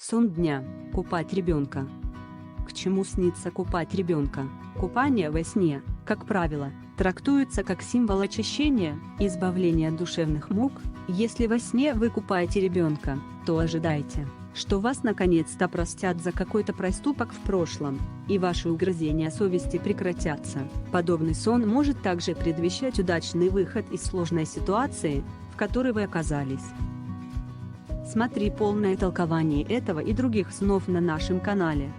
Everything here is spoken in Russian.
Сон дня. Купать ребенка. К чему снится купать ребенка? Купание во сне, как правило, трактуется как символ очищения, избавления от душевных мук. Если во сне вы купаете ребенка, то ожидайте, что вас наконец-то простят за какой-то проступок в прошлом, и ваши угрызения совести прекратятся. Подобный сон может также предвещать удачный выход из сложной ситуации, в которой вы оказались. Смотри полное толкование этого и других снов на нашем канале.